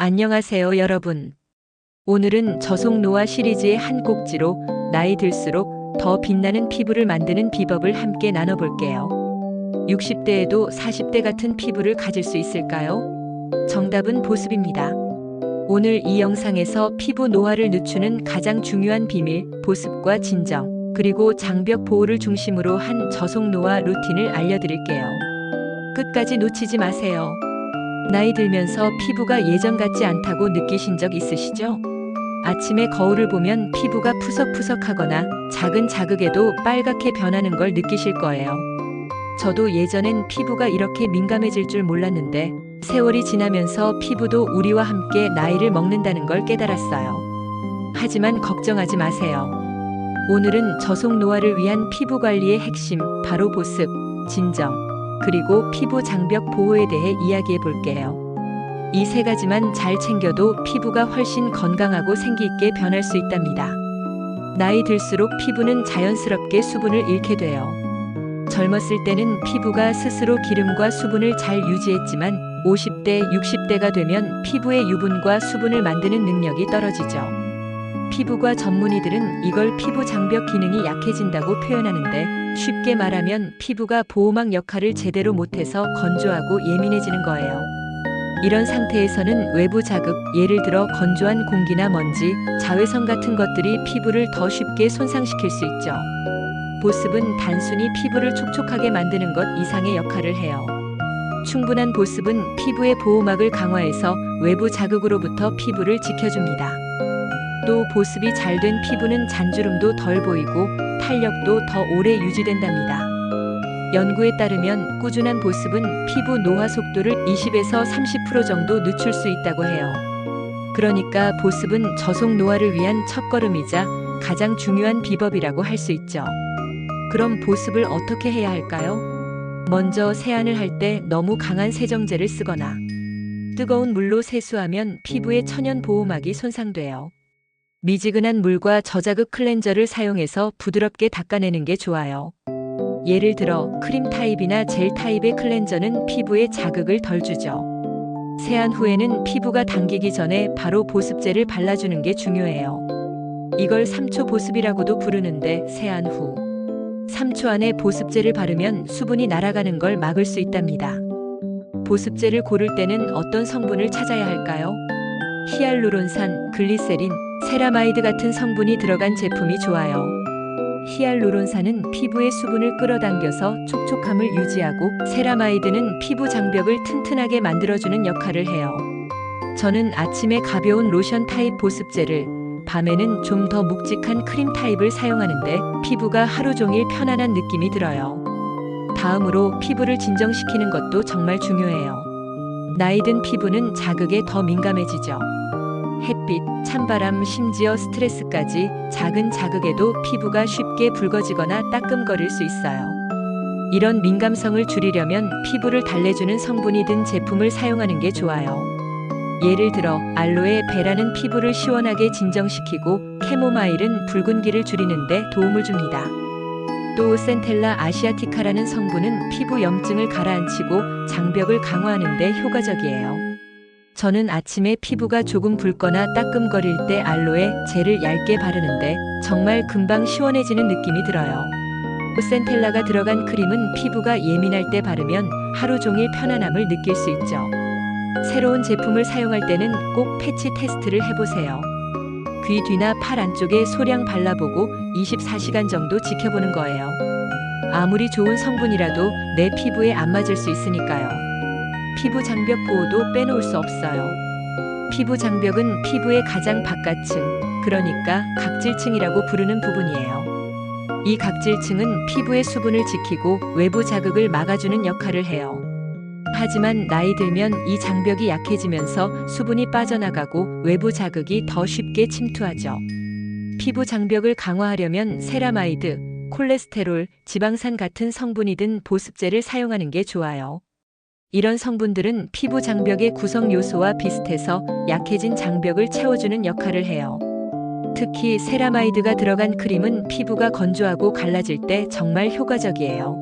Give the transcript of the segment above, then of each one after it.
안녕하세요, 여러분. 오늘은 저속 노화 시리즈의 한 꼭지로 나이 들수록 더 빛나는 피부를 만드는 비법을 함께 나눠볼게요. 60대에도 40대 같은 피부를 가질 수 있을까요? 정답은 보습입니다. 오늘 이 영상에서 피부 노화를 늦추는 가장 중요한 비밀, 보습과 진정, 그리고 장벽 보호를 중심으로 한 저속 노화 루틴을 알려드릴게요. 끝까지 놓치지 마세요. 나이 들면서 피부가 예전 같지 않다고 느끼신 적 있으시죠? 아침에 거울을 보면 피부가 푸석푸석하거나 작은 자극에도 빨갛게 변하는 걸 느끼실 거예요. 저도 예전엔 피부가 이렇게 민감해질 줄 몰랐는데 세월이 지나면서 피부도 우리와 함께 나이를 먹는다는 걸 깨달았어요. 하지만 걱정하지 마세요. 오늘은 저속 노화를 위한 피부 관리의 핵심, 바로 보습, 진정, 그리고 피부 장벽 보호에 대해 이야기해 볼게요. 이 세 가지만 잘 챙겨도 피부가 훨씬 건강하고 생기 있게 변할 수 있답니다. 나이 들수록 피부는 자연스럽게 수분을 잃게 돼요. 젊었을 때는 피부가 스스로 기름과 수분을 잘 유지했지만 50대, 60대가 되면 피부의 유분과 수분을 만드는 능력이 떨어지죠. 피부과 전문의들은 이걸 피부 장벽 기능이 약해진다고 표현하는데, 쉽게 말하면 피부가 보호막 역할을 제대로 못해서 건조하고 예민해지는 거예요. 이런 상태에서는 외부 자극, 예를 들어 건조한 공기나 먼지, 자외선 같은 것들이 피부를 더 쉽게 손상시킬 수 있죠. 보습은 단순히 피부를 촉촉하게 만드는 것 이상의 역할을 해요. 충분한 보습은 피부의 보호막을 강화해서 외부 자극으로부터 피부를 지켜줍니다. 또 보습이 잘 된 피부는 잔주름도 덜 보이고 탄력도 더 오래 유지된답니다. 연구에 따르면 꾸준한 보습은 피부 노화 속도를 20에서 30% 정도 늦출 수 있다고 해요. 그러니까 보습은 저속 노화를 위한 첫걸음이자 가장 중요한 비법이라고 할 수 있죠. 그럼 보습을 어떻게 해야 할까요? 먼저 세안을 할 때 너무 강한 세정제를 쓰거나 뜨거운 물로 세수하면 피부의 천연 보호막이 손상돼요. 미지근한 물과 저자극 클렌저를 사용해서 부드럽게 닦아내는 게 좋아요. 예를 들어 크림 타입이나 젤 타입의 클렌저는 피부에 자극을 덜 주죠. 세안 후에는 피부가 당기기 전에 바로 보습제를 발라주는 게 중요해요. 이걸 3초 보습이라고도 부르는데, 세안 후 3초 안에 보습제를 바르면 수분이 날아가는 걸 막을 수 있답니다. 보습제를 고를 때는 어떤 성분을 찾아야 할까요? 히알루론산, 글리세린, 세라마이드 같은 성분이 들어간 제품이 좋아요. 히알루론산은 피부의 수분을 끌어당겨서 촉촉함을 유지하고, 세라마이드는 피부 장벽을 튼튼하게 만들어주는 역할을 해요. 저는 아침에 가벼운 로션 타입 보습제를, 밤에는 좀 더 묵직한 크림 타입을 사용하는데 피부가 하루 종일 편안한 느낌이 들어요. 다음으로 피부를 진정시키는 것도 정말 중요해요. 나이 든 피부는 자극에 더 민감해지죠. 햇빛, 찬바람, 심지어 스트레스까지 작은 자극에도 피부가 쉽게 붉어지거나 따끔거릴 수 있어요. 이런 민감성을 줄이려면 피부를 달래주는 성분이 든 제품을 사용하는 게 좋아요. 예를 들어 알로에 베라는 피부를 시원하게 진정시키고, 캐모마일은 붉은기를 줄이는 데 도움을 줍니다. 또 센텔라 아시아티카라는 성분은 피부 염증을 가라앉히고 장벽을 강화하는 데 효과적이에요. 저는 아침에 피부가 조금 붉거나 따끔거릴 때 알로에 젤을 얇게 바르는데 정말 금방 시원해지는 느낌이 들어요. 센텔라가 들어간 크림은 피부가 예민할 때 바르면 하루 종일 편안함을 느낄 수 있죠. 새로운 제품을 사용할 때는 꼭 패치 테스트를 해보세요. 귀 뒤나 팔 안쪽에 소량 발라보고 24시간 정도 지켜보는 거예요. 아무리 좋은 성분이라도 내 피부에 안 맞을 수 있으니까요. 피부 장벽 보호도 빼놓을 수 없어요. 피부 장벽은 피부의 가장 바깥층, 그러니까 각질층이라고 부르는 부분이에요. 이 각질층은 피부의 수분을 지키고 외부 자극을 막아주는 역할을 해요. 하지만 나이 들면 이 장벽이 약해지면서 수분이 빠져나가고 외부 자극이 더 쉽게 침투하죠. 피부 장벽을 강화하려면 세라마이드, 콜레스테롤, 지방산 같은 성분이 든 보습제를 사용하는 게 좋아요. 이런 성분들은 피부 장벽의 구성 요소와 비슷해서 약해진 장벽을 채워주는 역할을 해요. 특히 세라마이드가 들어간 크림은 피부가 건조하고 갈라질 때 정말 효과적이에요.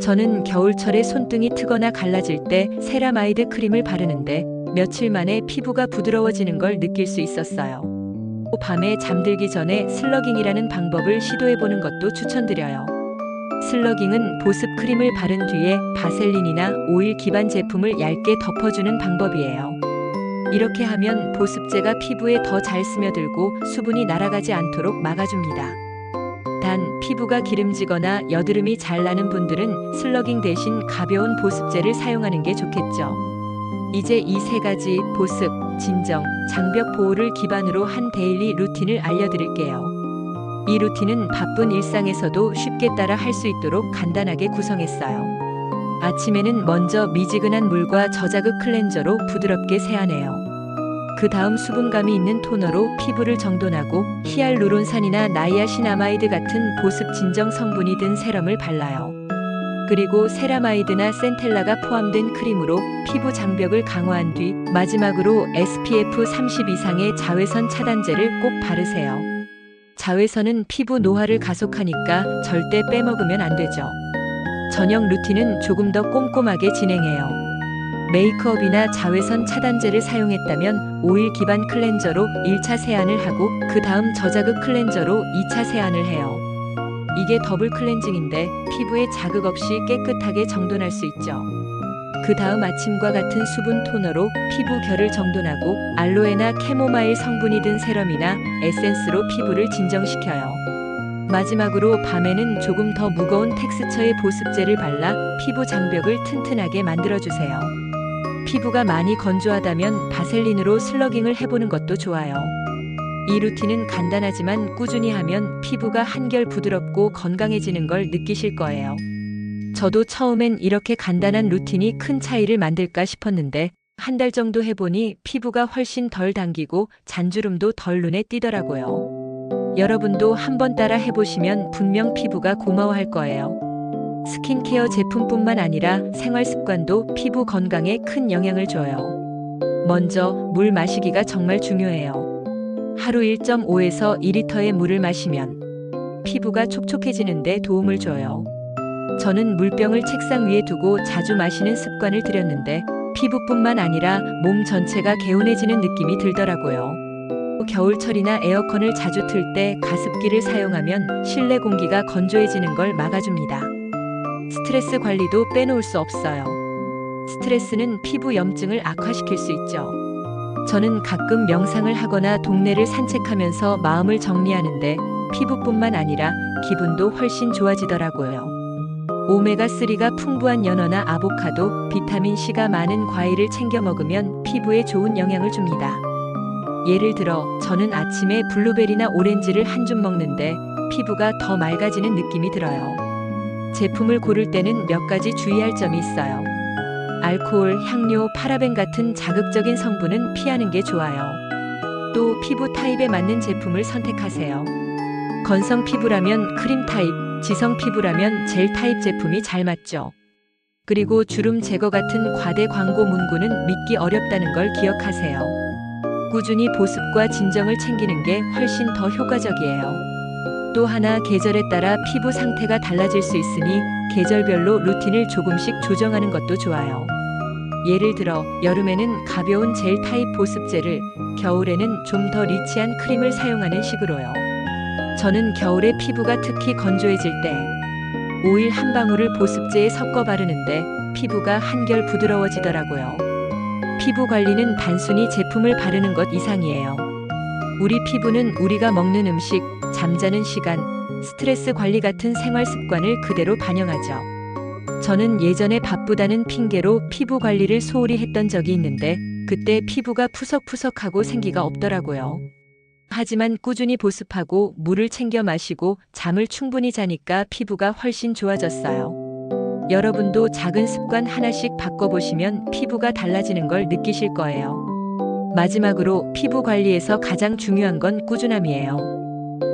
저는 겨울철에 손등이 트거나 갈라질 때 세라마이드 크림을 바르는데 며칠 만에 피부가 부드러워지는 걸 느낄 수 있었어요. 밤에 잠들기 전에 슬러깅이라는 방법을 시도해보는 것도 추천드려요. 슬러깅은 보습 크림을 바른 뒤에 바셀린이나 오일 기반 제품을 얇게 덮어주는 방법이에요. 이렇게 하면 보습제가 피부에 더 잘 스며들고 수분이 날아가지 않도록 막아줍니다. 단, 피부가 기름지거나 여드름이 잘 나는 분들은 슬러깅 대신 가벼운 보습제를 사용하는 게 좋겠죠. 이제 이 세 가지 보습, 진정, 장벽 보호를 기반으로 한 데일리 루틴을 알려드릴게요. 이 루틴은 바쁜 일상에서도 쉽게 따라 할 수 있도록 간단하게 구성했어요. 아침에는 먼저 미지근한 물과 저자극 클렌저로 부드럽게 세안해요. 그 다음 수분감이 있는 토너로 피부를 정돈하고 히알루론산이나 나이아신아마이드 같은 보습 진정 성분이 든 세럼을 발라요. 그리고 세라마이드나 센텔라가 포함된 크림으로 피부 장벽을 강화한 뒤 마지막으로 SPF 30 이상의 자외선 차단제를 꼭 바르세요. 자외선은 피부 노화를 가속하니까 절대 빼먹으면 안 되죠. 저녁 루틴은 조금 더 꼼꼼하게 진행해요. 메이크업이나 자외선 차단제를 사용했다면 오일 기반 클렌저로 1차 세안을 하고 그 다음 저자극 클렌저로 2차 세안을 해요. 이게 더블 클렌징인데 피부에 자극 없이 깨끗하게 정돈할 수 있죠. 그 다음 아침과 같은 수분 토너로 피부 결을 정돈하고 알로에나 캐모마일 성분이 든 세럼이나 에센스로 피부를 진정시켜요. 마지막으로 밤에는 조금 더 무거운 텍스처의 보습제를 발라 피부 장벽을 튼튼하게 만들어주세요. 피부가 많이 건조하다면 바셀린으로 슬러깅을 해보는 것도 좋아요. 이 루틴은 간단하지만 꾸준히 하면 피부가 한결 부드럽고 건강해지는 걸 느끼실 거예요. 저도 처음엔 이렇게 간단한 루틴이 큰 차이를 만들까 싶었는데 한 달 정도 해보니 피부가 훨씬 덜 당기고 잔주름도 덜 눈에 띄더라고요. 여러분도 한번 따라 해보시면 분명 피부가 고마워할 거예요. 스킨케어 제품뿐만 아니라 생활 습관도 피부 건강에 큰 영향을 줘요. 먼저 물 마시기가 정말 중요해요. 하루 1.5에서 2리터의 물을 마시면 피부가 촉촉해지는데 도움을 줘요. 저는 물병을 책상 위에 두고 자주 마시는 습관을 들였는데 피부뿐만 아니라 몸 전체가 개운해지는 느낌이 들더라고요. 겨울철이나 에어컨을 자주 틀 때 가습기를 사용하면 실내 공기가 건조해지는 걸 막아줍니다. 스트레스 관리도 빼놓을 수 없어요. 스트레스는 피부 염증을 악화시킬 수 있죠. 저는 가끔 명상을 하거나 동네를 산책하면서 마음을 정리하는데 피부뿐만 아니라 기분도 훨씬 좋아지더라고요. 오메가3가 풍부한 연어나 아보카도, 비타민C가 많은 과일을 챙겨 먹으면 피부에 좋은 영향을 줍니다. 예를 들어 저는 아침에 블루베리나 오렌지를 한 줌 먹는데 피부가 더 맑아지는 느낌이 들어요. 제품을 고를 때는 몇 가지 주의할 점이 있어요. 알코올, 향료, 파라벤 같은 자극적인 성분은 피하는 게 좋아요. 또 피부 타입에 맞는 제품을 선택하세요. 건성 피부라면 크림 타입, 지성 피부라면 젤 타입 제품이 잘 맞죠. 그리고 주름 제거 같은 과대 광고 문구는 믿기 어렵다는 걸 기억하세요. 꾸준히 보습과 진정을 챙기는 게 훨씬 더 효과적이에요. 또 하나, 계절에 따라 피부 상태가 달라질 수 있으니 계절별로 루틴을 조금씩 조정하는 것도 좋아요. 예를 들어 여름에는 가벼운 젤 타입 보습제를, 겨울에는 좀 더 리치한 크림을 사용하는 식으로요. 저는 겨울에 피부가 특히 건조해질 때 오일 한 방울을 보습제에 섞어 바르는데 피부가 한결 부드러워지더라고요. 피부 관리는 단순히 제품을 바르는 것 이상이에요. 우리 피부는 우리가 먹는 음식, 잠자는 시간, 스트레스 관리 같은 생활 습관을 그대로 반영하죠. 저는 예전에 바쁘다는 핑계로 피부 관리를 소홀히 했던 적이 있는데 그때 피부가 푸석푸석하고 생기가 없더라고요. 하지만 꾸준히 보습하고 물을 챙겨 마시고 잠을 충분히 자니까 피부가 훨씬 좋아졌어요. 여러분도 작은 습관 하나씩 바꿔보시면 피부가 달라지는 걸 느끼실 거예요. 마지막으로 피부 관리에서 가장 중요한 건 꾸준함이에요.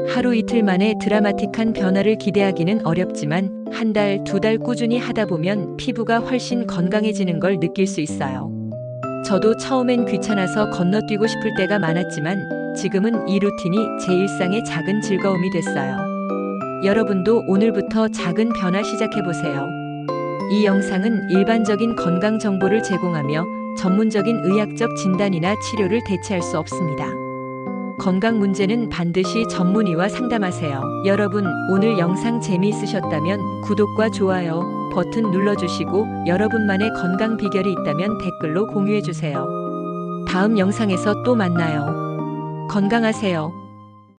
하루 이틀 만에 드라마틱한 변화를 기대하기는 어렵지만 한 달, 두 달 꾸준히 하다 보면 피부가 훨씬 건강해지는 걸 느낄 수 있어요. 저도 처음엔 귀찮아서 건너뛰고 싶을 때가 많았지만 지금은 이 루틴이 제 일상의 작은 즐거움이 됐어요. 여러분도 오늘부터 작은 변화 시작해보세요. 이 영상은 일반적인 건강 정보를 제공하며 전문적인 의학적 진단이나 치료를 대체할 수 없습니다. 건강 문제는 반드시 전문의와 상담하세요. 여러분, 오늘 영상 재미있으셨다면 구독과 좋아요 버튼 눌러주시고 여러분만의 건강 비결이 있다면 댓글로 공유해주세요. 다음 영상에서 또 만나요. 건강하세요.